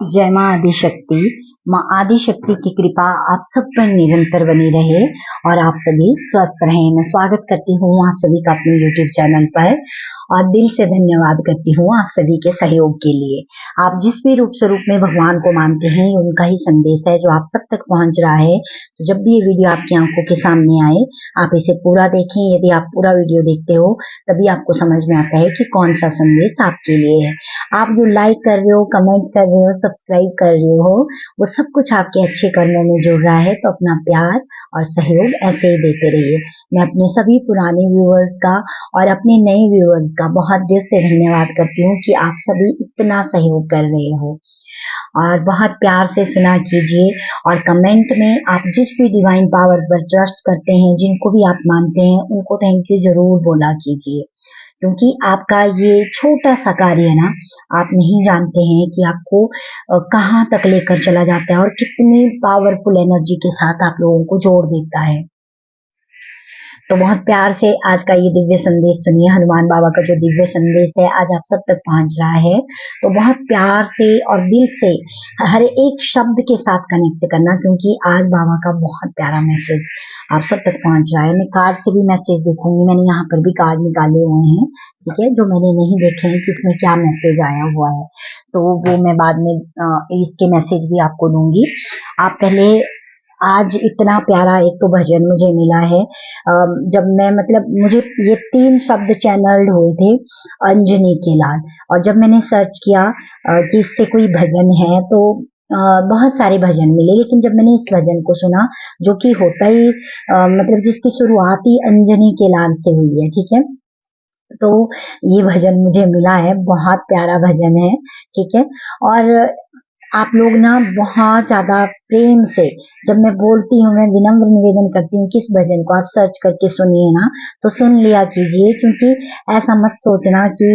जय माँ आदिशक्ति। माँ आदिशक्ति की कृपा आप सब पर निरंतर बनी रहे और आप सभी स्वस्थ रहें। मैं स्वागत करती हूँ आप सभी का अपने YouTube चैनल पर और दिल से धन्यवाद करती हूँ आप सभी के सहयोग के लिए। आप जिस भी रूप स्वरूप में भगवान को मानते हैं, उनका ही संदेश है जो आप सब तक पहुँच रहा है। तो जब भी ये वीडियो आपकी आंखों के सामने आए, आप इसे पूरा देखें। यदि आप पूरा वीडियो देखते हो तभी आपको समझ में आता है कि कौन सा संदेश आपके लिए है। आप जो लाइक कर रहे हो, कमेंट कर रहे हो, सब्सक्राइब कर रहे हो, वो सब कुछ आपके अच्छे कर्मों में जुड़ रहा है। तो अपना प्यार और सहयोग ऐसे ही देते रहिए। मैं अपने सभी पुराने व्यूअर्स का और अपने नए व्यूअर्स का बहुत दिल से धन्यवाद करती हूँ कि आप सभी इतना सहयोग कर रहे हो और बहुत प्यार से सुना कीजिए। और कमेंट में आप जिस भी डिवाइन पावर पर ट्रस्ट करते हैं, जिनको भी आप मानते हैं, उनको थैंक यू जरूर बोला कीजिए, क्योंकि आपका ये छोटा सा कार्य ना, आप नहीं जानते हैं कि आपको कहाँ तक लेकर चला जाता है और कितनी पावरफुल एनर्जी के साथ आप लोगों को जोड़ देता है। तो बहुत प्यार से आज का ये दिव्य संदेश सुनिए। हनुमान बाबा का जो दिव्य संदेश है आज आप सब तक पहुंच रहा है। तो बहुत प्यार से और दिल से हर एक शब्द के साथ कनेक्ट करना, क्योंकि आज बाबा का बहुत प्यारा मैसेज आप सब तक पहुंच रहा है। मैं कार्ड से भी मैसेज देखूंगी, मैंने यहाँ पर भी कार्ड निकाले हुए हैं, ठीक है, जो मैंने नहीं देखे हैं कि इसमें क्या मैसेज आया हुआ है, तो वो मैं बाद में इसके मैसेज भी आपको दूंगी। आप पहले आज इतना प्यारा एक तो भजन मुझे मिला है। जब मैं मुझे ये 3 शब्द चैनल्ड हुए थे, अंजनी के लाल, और जब मैंने सर्च किया कि इससे कोई भजन है तो बहुत सारे भजन मिले, लेकिन जब मैंने इस भजन को सुना जो कि होता ही जिसकी शुरुआत ही अंजनी के लाल से हुई है, ठीक है, तो ये भजन मुझे मिला है। बहुत प्यारा भजन है, ठीक है। और आप लोग ना बहुत ज्यादा प्रेम से, जब मैं बोलती हूँ, मैं विनम्र निवेदन करती हूँ कि इस भजन को आप सर्च करके सुनिए ना, तो सुन लिया कीजिए, क्योंकि ऐसा मत सोचना कि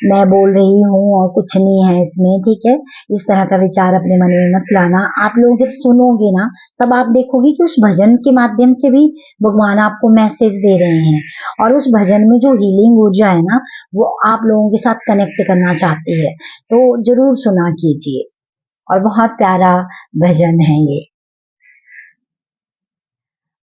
मैं बोल रही हूँ और कुछ नहीं है इसमें, ठीक है। इस तरह का विचार अपने मन में मत लाना। आप लोग जब सुनोगे ना, तब आप देखोगे कि उस भजन के माध्यम से भी भगवान आपको मैसेज दे रहे हैं, और उस भजन में जो हीलिंग ऊर्जा है ना, वो आप लोगों के साथ कनेक्ट करना चाहती है। तो जरूर सुना कीजिए, और बहुत प्यारा भजन है ये।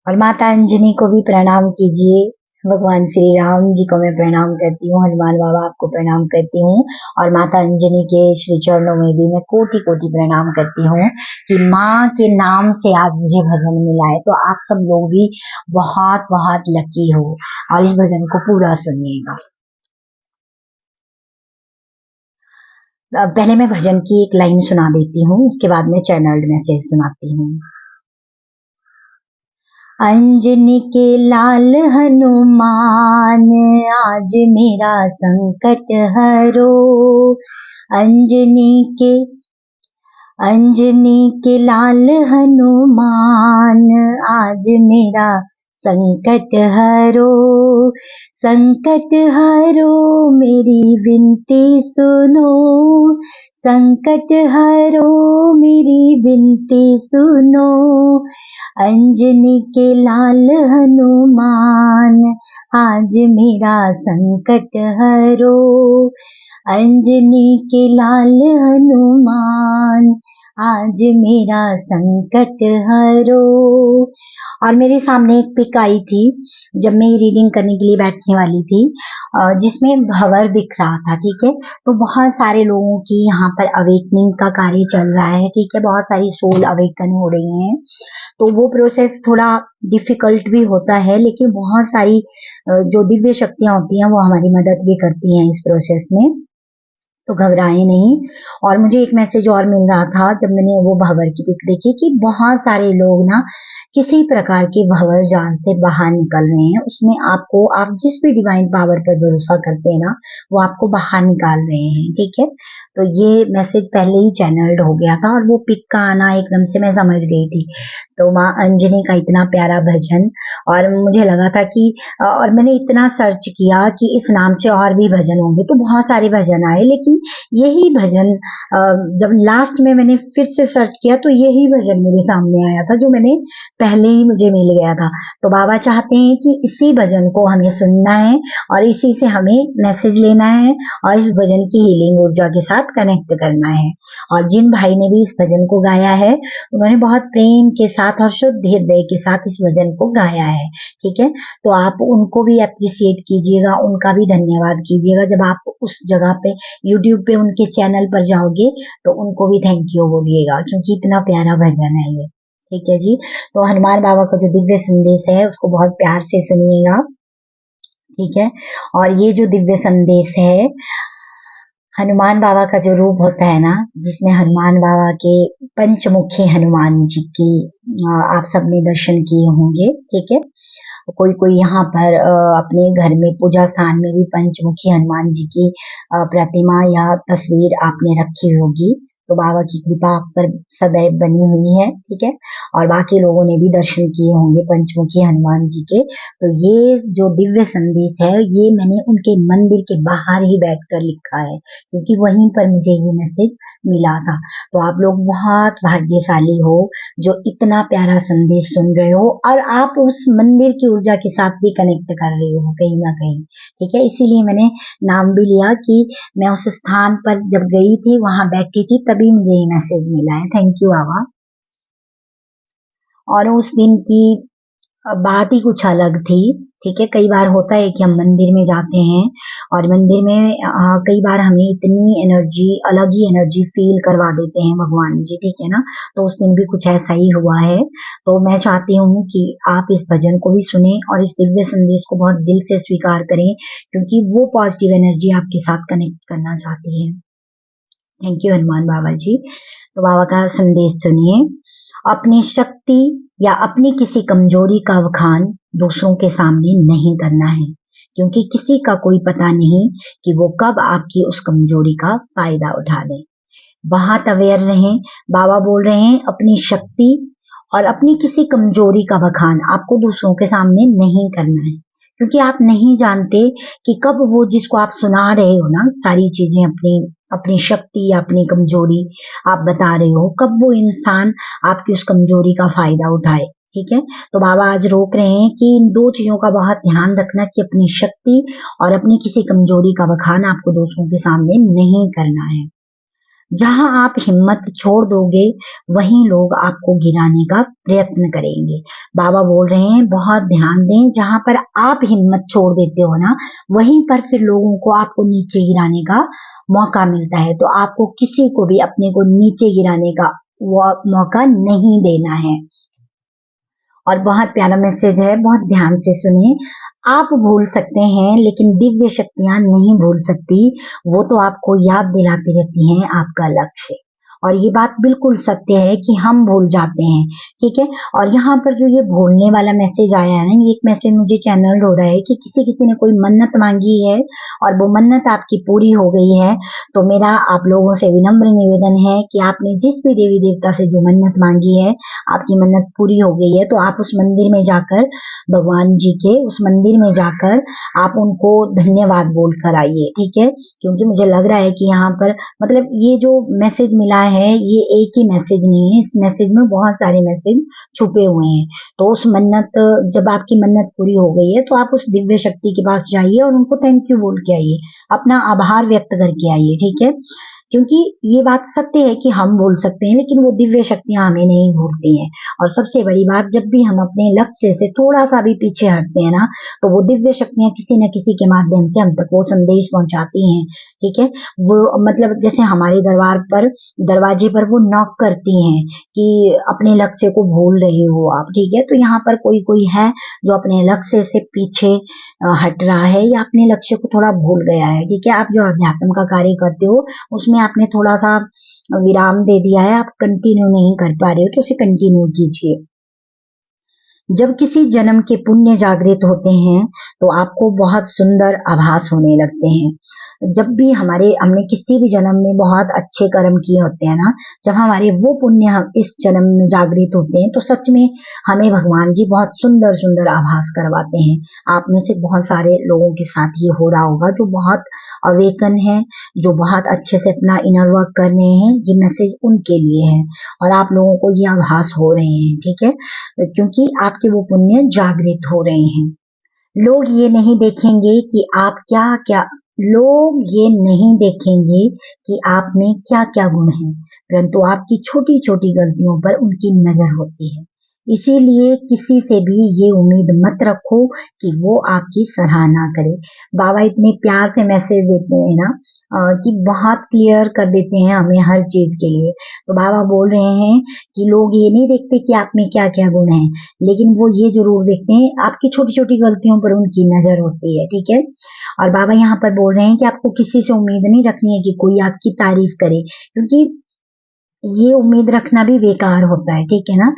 और माता अंजनी को भी प्रणाम कीजिए। भगवान श्री राम जी को मैं प्रणाम करती हूँ, हनुमान बाबा आपको प्रणाम करती हूँ, और माता अंजनी के श्री चरणों में भी मैं कोटि कोटि प्रणाम करती हूँ कि माँ के नाम से आज मुझे भजन मिला है। तो आप सब लोग भी बहुत बहुत लकी हो और इस भजन को पूरा सुनिएगा। पहले मैं भजन की एक लाइन सुना देती हूँ, उसके बाद में चैनल्ड मैसेज सुनाती हूँ। अंजनी के लाल हनुमान, आज मेरा संकट हरो। अंजनी के लाल हनुमान, आज मेरा संकट हरो। संकट हरो मेरी विनती सुनो, संकट हरो मेरी विनती सुनो। अंजनी के लाल हनुमान, आज मेरा संकट हरो। अंजनी के लाल हनुमान, आज मेरा संकट हरो। और मेरे सामने एक पिक आई थी जब मैं रीडिंग करने के लिए बैठने वाली थी, जिसमें भंवर दिख रहा था, ठीक है। तो बहुत सारे लोगों की यहाँ पर अवेकनिंग का कार्य चल रहा है, ठीक है, बहुत सारी सोल अवेकन हो रही हैं। तो वो प्रोसेस थोड़ा डिफिकल्ट भी होता है, लेकिन बहुत सारी जो दिव्य शक्तियां होती हैं वो हमारी मदद भी करती हैं इस प्रोसेस में, तो घबराए नहीं। और मुझे एक मैसेज और मिल रहा था जब मैंने वो भंवर की पिक देखी कि बहुत सारे लोग ना किसी प्रकार के भंवर जाल से बाहर निकल रहे हैं। उसमें आपको, आप जिस भी डिवाइन पावर पर भरोसा करते हैं ना, वो आपको बाहर निकाल रहे हैं, ठीक है। तो ये मैसेज पहले ही चैनल्ड हो गया था और वो पिक का आना एकदम से मैं समझ गई थी। तो माँ अंजनी का इतना प्यारा भजन, और मुझे लगा था कि और मैंने इतना सर्च किया कि इस नाम से और भी भजन होंगे, तो बहुत सारे भजन आए, लेकिन यही भजन जब लास्ट में मैंने फिर से सर्च किया तो यही भजन मेरे सामने आया था जो मैंने पहले ही मुझे मिल गया था। तो बाबा चाहते हैं कि इसी भजन को हमें सुनना है और इसी से हमें मैसेज लेना है और इस भजन की हीलिंग ऊर्जा के साथ कनेक्ट करना है। और जिन भाई ने भी इस भजन को गाया है उन्होंने बहुत प्रेम के साथ और शुद्ध हृदय के साथ इस भजन को गाया है, ठीक है। तो आप उनको भी अप्रिशिएट कीजिएगा, उनका भी धन्यवाद कीजिएगा। जब आप उस जगह पे यूट्यूब पे उनके चैनल पर जाओगे तो उनको भी थैंक यू बोलिएगा, क्योंकि इतना प्यारा भजन है ये, ठीक है जी। तो हनुमान बाबा का जो दिव्य संदेश है उसको बहुत प्यार से सुनिएगा, ठीक है। और ये जो दिव्य संदेश है, हनुमान बाबा का जो रूप होता है ना, जिसमें हनुमान बाबा के पंचमुखी हनुमान जी की आप सबने दर्शन किए होंगे, ठीक है। कोई कोई यहाँ पर अपने घर में पूजा स्थान में भी पंचमुखी हनुमान जी की प्रतिमा या तस्वीर आपने रखी होगी। तो बाबा की कृपा आप पर सदैव बनी हुई है, ठीक है। और बाकी लोगों ने भी दर्शन किए होंगे पंचमुखी हनुमान जी के। तो ये जो दिव्य संदेश है ये मैंने उनके मंदिर के बाहर ही बैठकर लिखा है, क्योंकि वहीं पर मुझे ये मैसेज मिला था। तो आप लोग बहुत भाग्यशाली हो जो इतना प्यारा संदेश सुन रहे हो और आप उस मंदिर की ऊर्जा के साथ भी कनेक्ट कर रहे हो कहीं ना कहीं, ठीक है। इसीलिए मैंने नाम भी लिया कि मैं उस स्थान पर जब गई थी वहां बैठी थी तभी मुझे ये मैसेज मिला है। थैंक यू बाबा। और उस दिन की बात ही कुछ अलग थी, ठीक है। कई बार होता है कि हम मंदिर में जाते हैं और मंदिर में कई बार हमें इतनी एनर्जी, अलग ही एनर्जी फील करवा देते हैं भगवान जी, ठीक है ना। तो उस दिन भी कुछ ऐसा ही हुआ है। तो मैं चाहती हूँ कि आप इस भजन को भी सुने और इस दिव्य संदेश को बहुत दिल से स्वीकार करें, क्योंकि वो पॉजिटिव एनर्जी आपके साथ कनेक्ट करना चाहती है। थैंक यू हनुमान बाबा जी। तो बाबा का संदेश सुनिए। अपनी शक्ति या अपनी किसी कमजोरी का बखान दूसरों के सामने नहीं करना है, क्योंकि किसी का कोई पता नहीं कि वो कब आपकी उस कमजोरी का फायदा उठा ले। बहुत अवेयर रहें। बाबा बोल रहे हैं अपनी शक्ति और अपनी किसी कमजोरी का बखान आपको दूसरों के सामने नहीं करना है, क्योंकि आप नहीं जानते कि कब वो जिसको आप सुना रहे हो ना सारी चीजें, अपनी अपनी शक्ति या अपनी कमजोरी आप बता रहे हो, कब वो इंसान आपकी उस कमजोरी का फायदा उठाए, ठीक है। तो बाबा आज रोक रहे हैं कि इन दो चीजों का बहुत ध्यान रखना कि अपनी शक्ति और अपनी किसी कमजोरी का बखान आपको दूसरों के सामने नहीं करना है। जहां आप हिम्मत छोड़ दोगे वहीं लोग आपको गिराने का प्रयत्न करेंगे। बाबा बोल रहे हैं बहुत ध्यान दें, जहां पर आप हिम्मत छोड़ देते हो ना वहीं पर फिर लोगों को आपको नीचे गिराने का मौका मिलता है। तो आपको किसी को भी अपने को नीचे गिराने का मौका नहीं देना है। और बहुत प्यारा मैसेज है, बहुत ध्यान से सुनिए। आप भूल सकते हैं लेकिन दिव्य शक्तियां नहीं भूल सकती, वो तो आपको याद दिलाती रहती हैं आपका लक्ष्य। और ये बात बिल्कुल सत्य है कि हम भूल जाते हैं, ठीक है। और यहाँ पर जो ये भूलने वाला मैसेज आया है ना, ये एक मैसेज मुझे चैनल हो रहा है कि किसी ने कोई मन्नत मांगी है और वो मन्नत आपकी पूरी हो गई है। तो मेरा आप लोगों से विनम्र निवेदन है कि आपने जिस भी देवी देवता से जो मन्नत मांगी है, आपकी मन्नत पूरी हो गई है, तो आप उस मंदिर में जाकर, भगवान जी के उस मंदिर में जाकर आप उनको धन्यवाद बोल कर आइए, ठीक है। क्योंकि मुझे लग रहा है कि यहाँ पर मतलब ये जो मैसेज मिला है ये एक ही मैसेज नहीं है, इस मैसेज में बहुत सारे मैसेज छुपे हुए हैं। तो उस मन्नत, जब आपकी मन्नत पूरी हो गई है तो आप उस दिव्य शक्ति के पास जाइए और उनको थैंक यू बोल के आइए, अपना आभार व्यक्त करके आइए, ठीक है। क्योंकि ये बात सत्य है कि हम भूल सकते हैं लेकिन वो दिव्य शक्तियां हमें नहीं भूलती हैं। और सबसे बड़ी बात, जब भी हम अपने लक्ष्य से थोड़ा सा भी पीछे हटते हैं ना, तो वो दिव्य शक्तियां किसी न किसी के माध्यम से हम तक वो संदेश पहुंचाती हैं, ठीक है। वो मतलब जैसे हमारे दरवाजे पर वो नॉक करती हैं कि अपने लक्ष्य को भूल रहे हो आप, ठीक है। तो यहाँ पर कोई कोई है जो अपने लक्ष्य से पीछे हट रहा है या अपने लक्ष्य को थोड़ा भूल गया है, ठीक है। आप जो अध्यात्म का कार्य करते हो उसमें आपने थोड़ा सा विराम दे दिया है, आप कंटिन्यू नहीं कर पा रहे हो, तो उसे कंटिन्यू कीजिए। जब किसी जन्म के पुण्य जागृत होते हैं तो आपको बहुत सुंदर आभास होने लगते हैं। जब भी हमने किसी भी जन्म में बहुत अच्छे कर्म किए होते हैं ना, जब हमारे वो पुण्य हम इस जन्म में जागृत होते हैं तो सच में हमें भगवान जी बहुत सुंदर सुंदर आभास करवाते हैं। आप में से बहुत सारे लोगों के साथ ये हो रहा होगा जो बहुत अवेकन है, जो बहुत अच्छे से अपना इनर वर्क कर रहे हैं। ये मैसेज उनके लिए है और आप लोगों को ये आभास हो रहे हैं, ठीक है, क्योंकि आपके वो पुण्य जागृत हो रहे हैं। लोग ये नहीं देखेंगे कि आप क्या क्या लोग ये नहीं देखेंगे कि आप में क्या क्या गुण हैं, परंतु आपकी छोटी छोटी गलतियों पर उनकी नजर होती है। इसीलिए किसी से भी ये उम्मीद मत रखो कि वो आपकी सराहना करे। बाबा इतने प्यार से मैसेज देते हैं ना, कि बहुत क्लियर कर देते हैं हमें हर चीज के लिए। तो बाबा बोल रहे हैं कि लोग ये नहीं देखते कि आप में क्या क्या गुण है, लेकिन वो ये जरूर देखते हैं आपकी छोटी छोटी गलतियों पर उनकी नजर होती है, ठीक है। और बाबा यहाँ पर बोल रहे हैं कि आपको किसी से उम्मीद नहीं रखनी है कि कोई आपकी तारीफ करे, क्योंकि ये उम्मीद रखना भी बेकार होता है, ठीक है ना।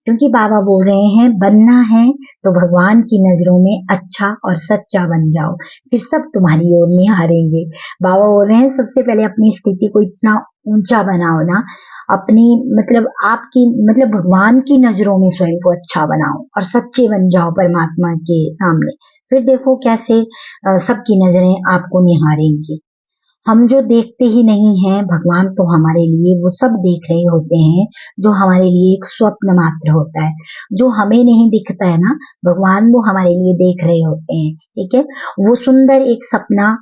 क्योंकि बाबा बोल रहे हैं बनना है तो भगवान की नजरों में अच्छा और सच्चा बन जाओ, फिर सब तुम्हारी ओर निहारेंगे। बाबा बोल रहे हैं सबसे पहले अपनी स्थिति को इतना ऊंचा बनाओ ना, अपनी मतलब आपकी मतलब भगवान की नजरों में स्वयं को अच्छा बनाओ और सच्चे बन जाओ परमात्मा के सामने। फिर देखो कैसे सबकी नजरें आपको निहारेंगी। हम जो देखते ही नहीं हैं भगवान तो हमारे लिए वो सब देख रहे होते हैं जो हमारे लिए एक स्वप्न मात्र होता है। जो हमें नहीं दिखता है ना, भगवान वो हमारे लिए देख रहे होते हैं, ठीक है। वो सुंदर एक सपना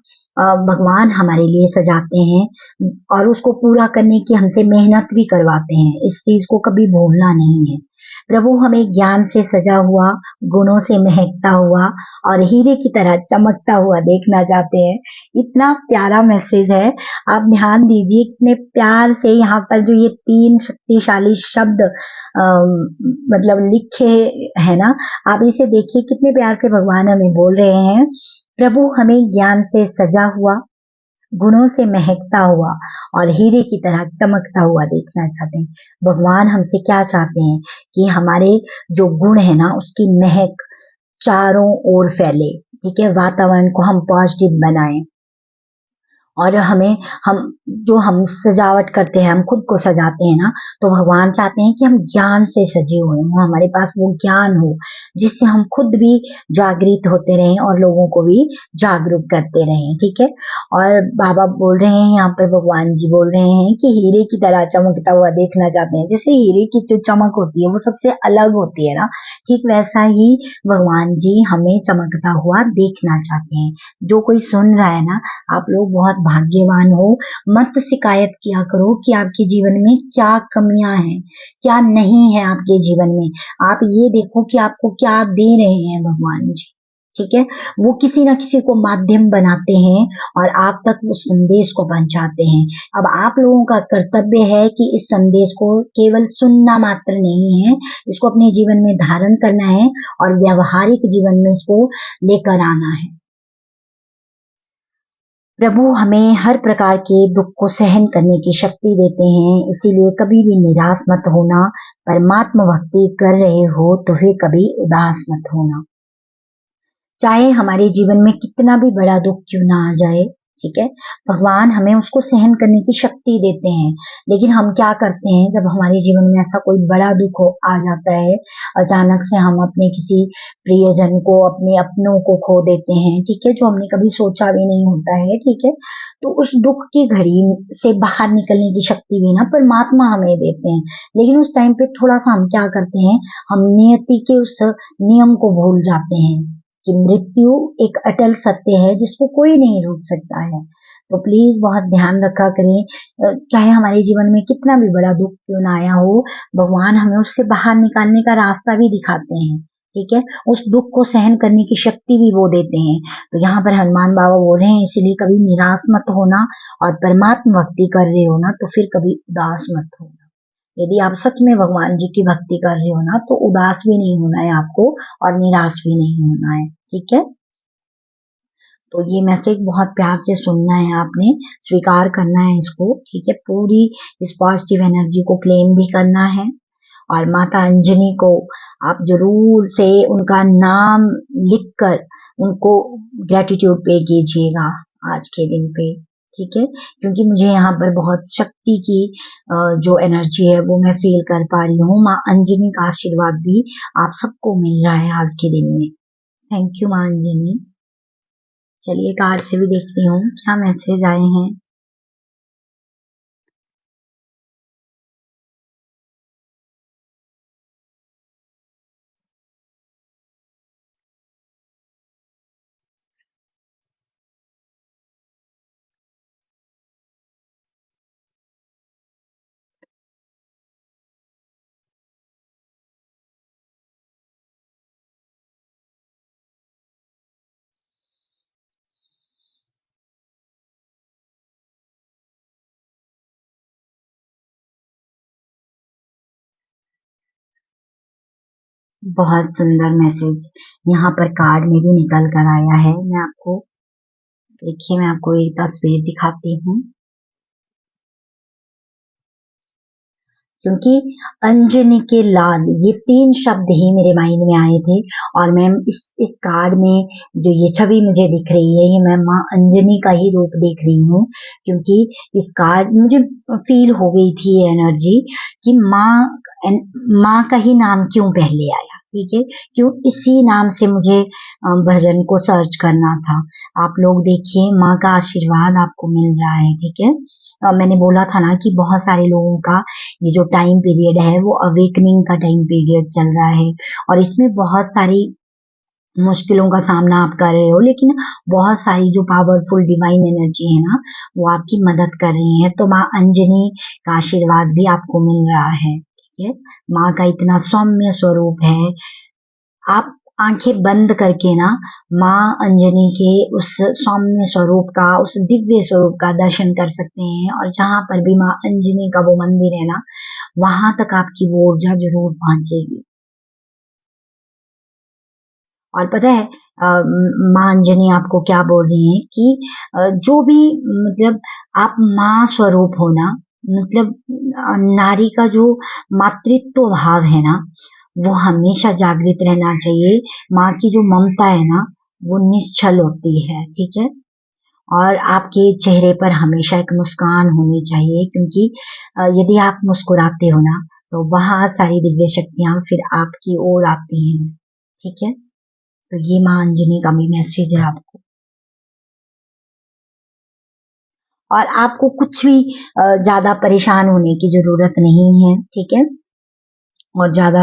भगवान हमारे लिए सजाते हैं और उसको पूरा करने की हमसे मेहनत भी करवाते हैं। इस चीज को कभी भूलना नहीं है। प्रभु हमें ज्ञान से सजा हुआ, गुणों से महकता हुआ और हीरे की तरह चमकता हुआ देखना चाहते हैं। इतना प्यारा मैसेज है, आप ध्यान दीजिए कितने प्यार से यहाँ पर जो ये 3 शक्तिशाली शब्द मतलब लिखे है ना, आप इसे देखिए कितने प्यार से भगवान हमें बोल रहे हैं। प्रभु हमें ज्ञान से सजा हुआ, गुणों से महकता हुआ और हीरे की तरह चमकता हुआ देखना चाहते हैं। भगवान हमसे क्या चाहते हैं कि हमारे जो गुण है ना उसकी महक चारों ओर फैले, ठीक है। वातावरण को हम पॉजिटिव बनाएं और हम सजावट करते हैं, हम खुद को सजाते हैं ना, तो भगवान चाहते हैं कि हम ज्ञान से सजे हुए हों, हमारे पास वो ज्ञान हो जिससे हम खुद भी जागृत होते रहें और लोगों को भी जागरूक करते रहें, ठीक है। और बाबा बोल रहे हैं यहाँ पर, भगवान जी बोल रहे हैं कि हीरे की तरह चमकता हुआ देखना चाहते हैं। जैसे हीरे की जो चमक होती है वो सबसे अलग होती है ना, ठीक वैसा ही भगवान जी हमें चमकता हुआ देखना चाहते हैं। जो कोई सुन रहा है ना, आप लोग बहुत भाग्यवान हो। मत शिकायत किया करो कि आपके जीवन में क्या कमियां हैं, क्या नहीं है आपके जीवन में। आप ये देखो कि आपको क्या दे रहे हैं भगवान जी, ठीक है। वो किसी न किसी को माध्यम बनाते हैं और आप तक वो संदेश को पहुंचाते हैं। अब आप लोगों का कर्तव्य है कि इस संदेश को केवल सुनना मात्र नहीं है, इसको अपने जीवन में धारण करना है और व्यवहारिक जीवन में इसको लेकर आना है। प्रभु हमें हर प्रकार के दुख को सहन करने की शक्ति देते हैं, इसीलिए कभी भी निराश मत होना। परमात्मा भक्ति कर रहे हो तो फिर कभी उदास मत होना। चाहे हमारे जीवन में कितना भी बड़ा दुख क्यों ना आ जाए, ठीक है, भगवान हमें उसको सहन करने की शक्ति देते हैं। लेकिन हम क्या करते हैं जब हमारे जीवन में ऐसा कोई बड़ा दुख आ जाता है, अचानक से हम अपने किसी प्रियजन को, अपने अपनों को खो देते हैं, ठीक है, जो हमने कभी सोचा भी नहीं होता है, ठीक है। तो उस दुख की घड़ी से बाहर निकलने की शक्ति भी ना परमात्मा हमें देते हैं। लेकिन उस टाइम पे थोड़ा सा हम क्या करते हैं, हम नियति के उस नियम को भूल जाते हैं कि मृत्यु एक अटल सत्य है जिसको कोई नहीं रोक सकता है। तो प्लीज बहुत ध्यान रखा करें, चाहे हमारे जीवन में कितना भी बड़ा दुख क्यों ना आया हो, भगवान हमें उससे बाहर निकालने का रास्ता भी दिखाते हैं, ठीक है। उस दुख को सहन करने की शक्ति भी वो देते हैं। तो यहाँ पर हनुमान बाबा बोल रहे हैं इसीलिए कभी निराश मत होना और परमात्मा भक्ति कर रहे हो ना तो फिर कभी उदास मत होना। यदि आप सच में भगवान जी की भक्ति कर रहे हो ना तो उदास भी नहीं होना है आपको और निराश भी नहीं होना है, ठीक है। तो ये मैसेज बहुत प्यार से सुनना है, आपने स्वीकार करना है इसको, ठीक है। पूरी इस पॉजिटिव एनर्जी को क्लेम भी करना है और माता अंजनी को आप जरूर से उनका नाम लिखकर उनको ग्रेटिट्यूड पे कीजिएगा। आज के दिन पे, ठीक है, क्योंकि मुझे यहाँ पर बहुत शक्ति की जो एनर्जी है वो मैं फील कर पा रही हूँ। माँ अंजनी का आशीर्वाद भी आप सबको मिल रहा है आज के दिन में। थैंक यू माँ अंजनी। चलिए कार्ड से भी देखती हूँ क्या मैसेज आए हैं। बहुत सुंदर मैसेज यहाँ पर कार्ड में भी निकल कर आया है। मैं आपको देखिए, मैं आपको एक तस्वीर दिखाती हूँ, क्योंकि अंजनी के लाल ये 3 शब्द ही मेरे माइंड में आए थे। और मैम इस कार्ड में जो ये छवि मुझे दिख रही है, ये मैं माँ अंजनी का ही रूप देख रही हूँ, क्योंकि इस कार्ड मुझे फील हो गई थी ये एनर्जी कि माँ का ही नाम क्यों पहले आया, ठीक है, क्यों इसी नाम से मुझे भजन को सर्च करना था। आप लोग देखिए, माँ का आशीर्वाद आपको मिल रहा है, ठीक है। मैंने बोला था ना कि बहुत सारे लोगों का ये जो टाइम पीरियड है वो अवेकनिंग का टाइम पीरियड चल रहा है, और इसमें बहुत सारी मुश्किलों का सामना आप कर रहे हो, लेकिन बहुत सारी जो पावरफुल डिवाइन एनर्जी है ना, वो आपकी मदद कर रही है। तो माँ अंजनी का आशीर्वाद भी आपको मिल रहा है, ठीक है। माँ का इतना सौम्य स्वरूप है, आप आंखें बंद करके ना माँ अंजनी के उस सौम्य स्वरूप का, उस दिव्य स्वरूप का दर्शन कर सकते हैं। और जहां पर भी माँ अंजनी का वो मंदिर है ना, वहां तक आपकी वो ऊर्जा जरूर पहुंचेगी। और पता है माँ अंजनी आपको क्या बोल रही है कि जो भी, मतलब आप माँ स्वरूप हो ना, मतलब नारी का जो मातृत्व भाव है ना, वो हमेशा जागृत रहना चाहिए। माँ की जो ममता है ना, वो निश्चल होती है, ठीक है। और आपके चेहरे पर हमेशा एक मुस्कान होनी चाहिए, क्योंकि यदि आप मुस्कुराते हो ना, तो बहुत सारी दिव्य शक्तियां फिर आपकी ओर आती हैं, ठीक है। तो ये माँ अंजनी का भी मैसेज है आपको। और आपको कुछ भी ज्यादा परेशान होने की जरूरत नहीं है, ठीक है। और ज्यादा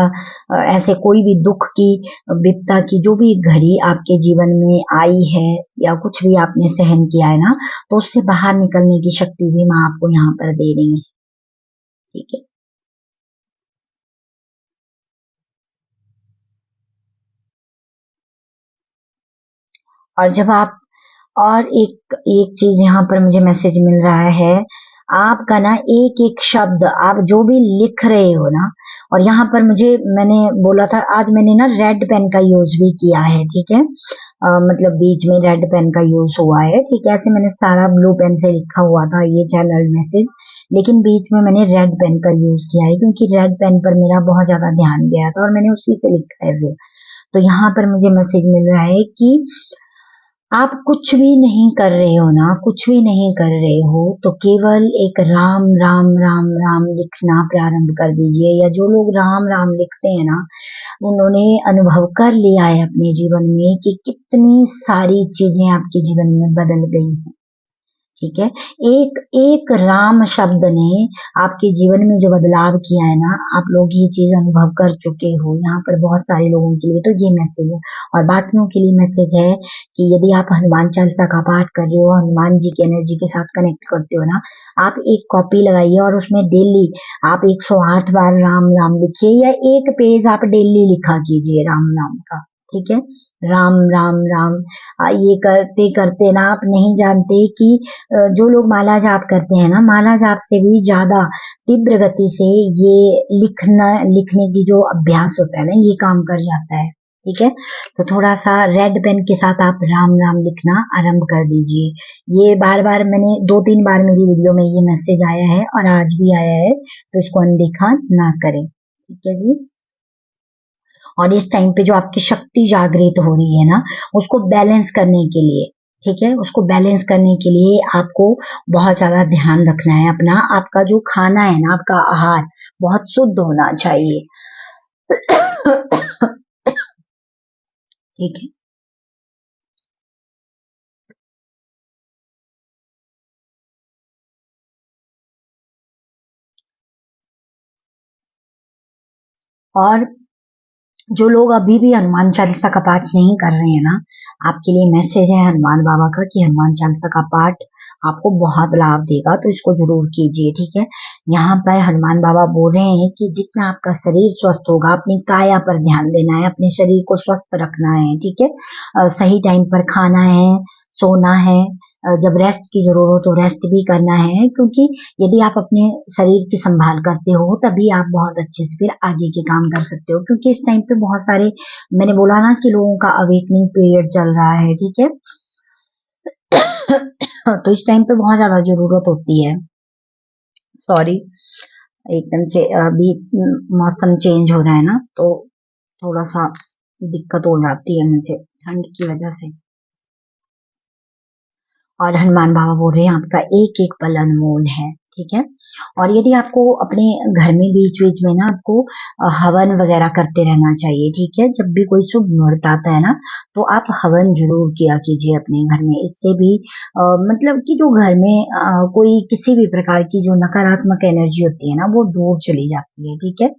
ऐसे कोई भी दुख की, विपदा की जो भी घड़ी आपके जीवन में आई है, या कुछ भी आपने सहन किया है ना, तो उससे बाहर निकलने की शक्ति भी माँ आपको यहाँ पर दे रही है, ठीक है। और जब आप, और एक एक चीज यहाँ पर मुझे मैसेज मिल रहा है, आपका ना एक एक शब्द आप जो भी लिख रहे हो ना, और यहाँ पर मुझे, मैंने बोला था आज मैंने ना रेड पेन का यूज भी किया है, ठीक है। मतलब बीच में रेड पेन का यूज हुआ है, ठीक है। ऐसे मैंने सारा ब्लू पेन से लिखा हुआ था ये चैनल मैसेज, लेकिन बीच में मैंने रेड पेन का यूज किया है, क्योंकि रेड पेन पर मेरा बहुत ज्यादा ध्यान गया था और मैंने उसी से लिखा है फिर। तो यहाँ पर मुझे मैसेज मिल रहा है कि आप कुछ भी नहीं कर रहे हो ना, कुछ भी नहीं कर रहे हो, तो केवल एक राम राम राम राम लिखना प्रारंभ कर दीजिए। या जो लोग राम राम लिखते हैं ना, उन्होंने अनुभव कर लिया है अपने जीवन में कि कितनी सारी चीजें आपके जीवन में बदल गई हैं, ठीक है। एक एक राम शब्द ने आपके जीवन में जो बदलाव किया है ना, आप लोग ये चीज अनुभव कर चुके हो। यहाँ पर बहुत सारे लोगों के लिए तो ये मैसेज है, और बाकियों के लिए मैसेज है कि यदि आप हनुमान चालीसा का पाठ कर रहे हो, हनुमान जी की एनर्जी के साथ कनेक्ट करते हो ना, आप एक कॉपी लगाइए और उसमें डेली आप 108 बार राम राम लिखिए, या एक पेज आप डेली लिखा कीजिए राम नाम का, ठीक है। राम राम राम। ये करते करते ना, आप नहीं जानते कि जो लोग माला जाप करते हैं ना, माला जाप से भी ज्यादा तीव्र गति से ये लिखने की जो अभ्यास होता है ना, ये काम कर जाता है, ठीक है। तो थोड़ा सा रेड पेन के साथ आप राम राम लिखना आरंभ कर दीजिए। ये बार बार मैंने 2-3 बार मेरी वीडियो में ये मैसेज आया है और आज भी आया है, तो इसको अनदेखा ना करें, ठीक है जी। और इस टाइम पे जो आपकी शक्ति जागृत हो रही है ना, उसको बैलेंस करने के लिए, ठीक है। उसको बैलेंस करने के लिए आपको बहुत ज्यादा ध्यान रखना है अपना। आपका जो खाना है ना, आपका आहार बहुत शुद्ध होना चाहिए। ठीक है। और जो लोग अभी भी हनुमान चालीसा का पाठ नहीं कर रहे हैं ना, आपके लिए मैसेज है हनुमान बाबा का कि हनुमान चालीसा का पाठ आपको बहुत लाभ देगा, तो इसको जरूर कीजिए। ठीक है। यहाँ पर हनुमान बाबा बोल रहे हैं कि जितना आपका शरीर स्वस्थ होगा, अपनी काया पर ध्यान देना है, अपने शरीर को स्वस्थ रखना है। ठीक है। सही टाइम पर खाना है, सोना है, जब रेस्ट की जरूरत हो रेस्ट भी करना है, क्योंकि यदि आप अपने शरीर की संभाल करते हो तभी आप बहुत अच्छे से फिर आगे के काम कर सकते हो। क्योंकि इस टाइम पे बहुत सारे, मैंने बोला ना कि लोगों का अवेकनिंग पीरियड चल रहा है। ठीक है। तो इस टाइम पे बहुत ज्यादा जरूरत होती है। सॉरी, एकदम से अभी मौसम चेंज हो रहा है ना, तो थोड़ा सा दिक्कत हो जाती है मुझे ठंड की वजह से। और हनुमान बाबा बोल रहे हैं आपका एक एक पल अनमोल है। ठीक है। और यदि आपको अपने घर में बीच बीच में ना आपको हवन वगैरह करते रहना चाहिए। ठीक है। जब भी कोई शुभ मुहूर्त आता है ना, तो आप हवन जरूर किया कीजिए अपने घर में। इससे भी मतलब कि जो घर में कोई किसी भी प्रकार की जो नकारात्मक एनर्जी होती है ना, वो दूर चली जाती है। ठीक है।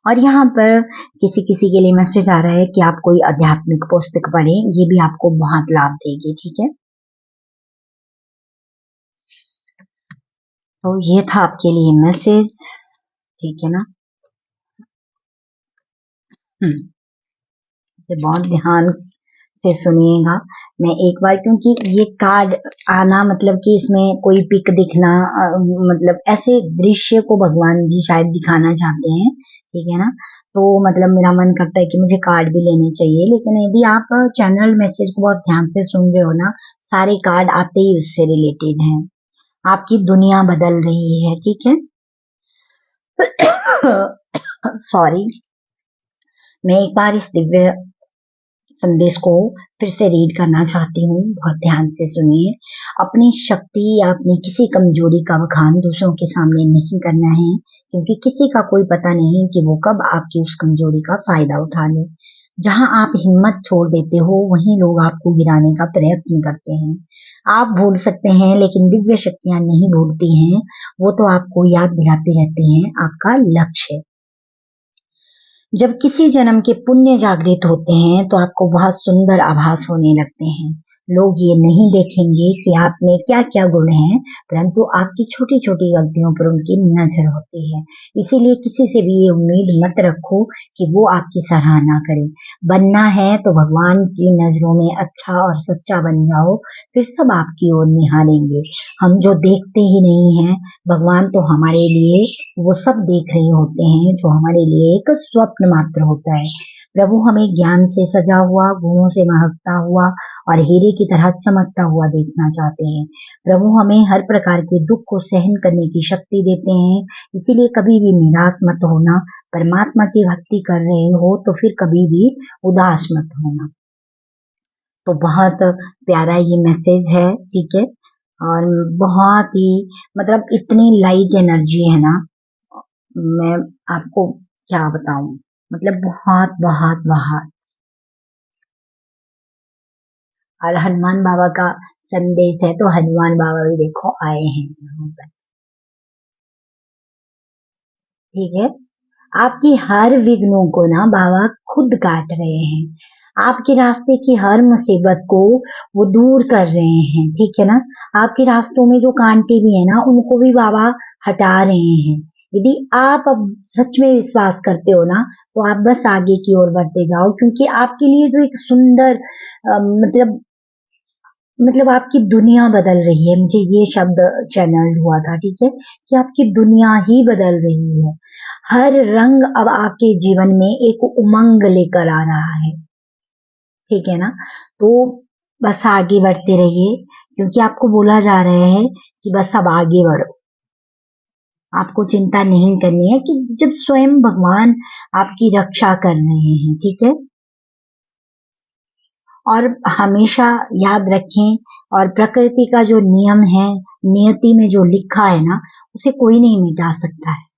और यहाँ पर किसी किसी के लिए मैसेज आ रहा है कि आप कोई आध्यात्मिक पुस्तक पढ़ें, ये भी आपको बहुत लाभ देगी। ठीक है। तो ये था आपके लिए मैसेज। ठीक है ना। इसे बहुत ध्यान से सुनिएगा। मैं एक बार, क्योंकि ये कार्ड आना मतलब कि इसमें कोई पिक दिखना, मतलब ऐसे दृश्य को भगवान जी शायद दिखाना चाहते हैं। ठीक है ना। तो मतलब मेरा मन करता है कि मुझे कार्ड भी लेने चाहिए, लेकिन यदि आप चैनल मैसेज को बहुत ध्यान से सुन रहे हो ना, सारे कार्ड आते ही उससे रिलेटेड हैं। आपकी दुनिया बदल रही है। ठीक है। सॉरी। मैं एक बार इस दिव्य संदेश को फिर से रीड करना चाहती हूँ, बहुत ध्यान से सुनिए। अपनी शक्ति या अपनी किसी कमजोरी का बखान दूसरों के सामने नहीं करना है, क्योंकि किसी का कोई पता नहीं कि वो कब आपकी उस कमजोरी का फायदा उठा ले। जहां आप हिम्मत छोड़ देते हो, वहीं लोग आपको गिराने का प्रयत्न करते हैं। आप भूल सकते हैं, लेकिन दिव्य शक्तियां नहीं भूलती हैं। वो तो आपको याद दिलाते रहते हैं आपका लक्ष्य। जब किसी जन्म के पुण्य जागृत होते हैं, तो आपको बहुत सुंदर आभास होने लगते हैं। लोग ये नहीं देखेंगे कि आप में क्या क्या गुण हैं, परंतु आपकी छोटी छोटी गलतियों पर उनकी नजर होती है। इसीलिए किसी से भी ये उम्मीद मत रखो कि वो आपकी सराहना करे। बनना है तो भगवान की नजरों में अच्छा और सच्चा बन जाओ, फिर सब आपकी ओर निहारेंगे। हम जो देखते ही नहीं हैं, भगवान तो हमारे लिए वो सब देख रहे होते हैं जो हमारे लिए एक स्वप्न मात्र होता है। प्रभु हमें ज्ञान से सजा हुआ, गुणों से महकता हुआ और हीरे की तरह चमकता हुआ देखना चाहते हैं। प्रभु हमें हर प्रकार के दुख को सहन करने की शक्ति देते हैं। इसीलिए कभी भी निराश मत होना। परमात्मा की भक्ति कर रहे हो तो फिर कभी भी उदास मत होना। तो बहुत प्यारा ये मैसेज है। ठीक है। और बहुत ही, मतलब इतनी लाइट एनर्जी है ना, मैं आपको क्या बताऊं। मतलब बहुत बहुत बहुत। और हनुमान बाबा का संदेश है, तो हनुमान बाबा भी देखो आए हैं यहाँ पर। ठीक है। आपकी हर विघ्नों को ना बाबा खुद काट रहे हैं। आपके रास्ते की हर मुसीबत को वो दूर कर रहे हैं। ठीक है ना। आपके रास्तों में जो कांटे भी है ना, उनको भी बाबा हटा रहे हैं। यदि आप अब सच में विश्वास करते हो ना, तो आप बस आगे की ओर बढ़ते जाओ, क्योंकि आपके लिए जो एक सुंदर मतलब आपकी दुनिया बदल रही है। मुझे ये शब्द चैनल हुआ था। ठीक है। कि आपकी दुनिया ही बदल रही है। हर रंग अब आपके जीवन में एक उमंग लेकर आ रहा है। ठीक है ना। तो बस आगे बढ़ते रहिए, क्योंकि आपको बोला जा रहा है कि बस अब आगे बढ़ो। आपको चिंता नहीं करनी है, कि जब स्वयं भगवान आपकी रक्षा कर रहे हैं। ठीक है। और हमेशा याद रखें और प्रकृति का जो नियम है, नियति में जो लिखा है ना, उसे कोई नहीं मिटा सकता है।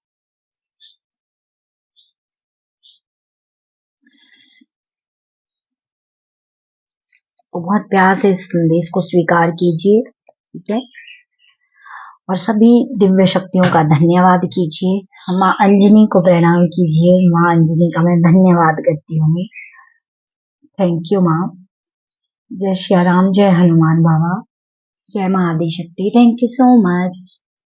तो बहुत प्यार से इस संदेश को स्वीकार कीजिए, ठीक है। और सभी दिव्य शक्तियों का धन्यवाद कीजिए। माँ अंजनी को प्रणाम कीजिए। माँ अंजनी का मैं धन्यवाद करती हूँ। थैंक यू माँ। जय श्री राम, जय हनुमान बाबा, जय माँ आदि शक्ति। Thank you so much.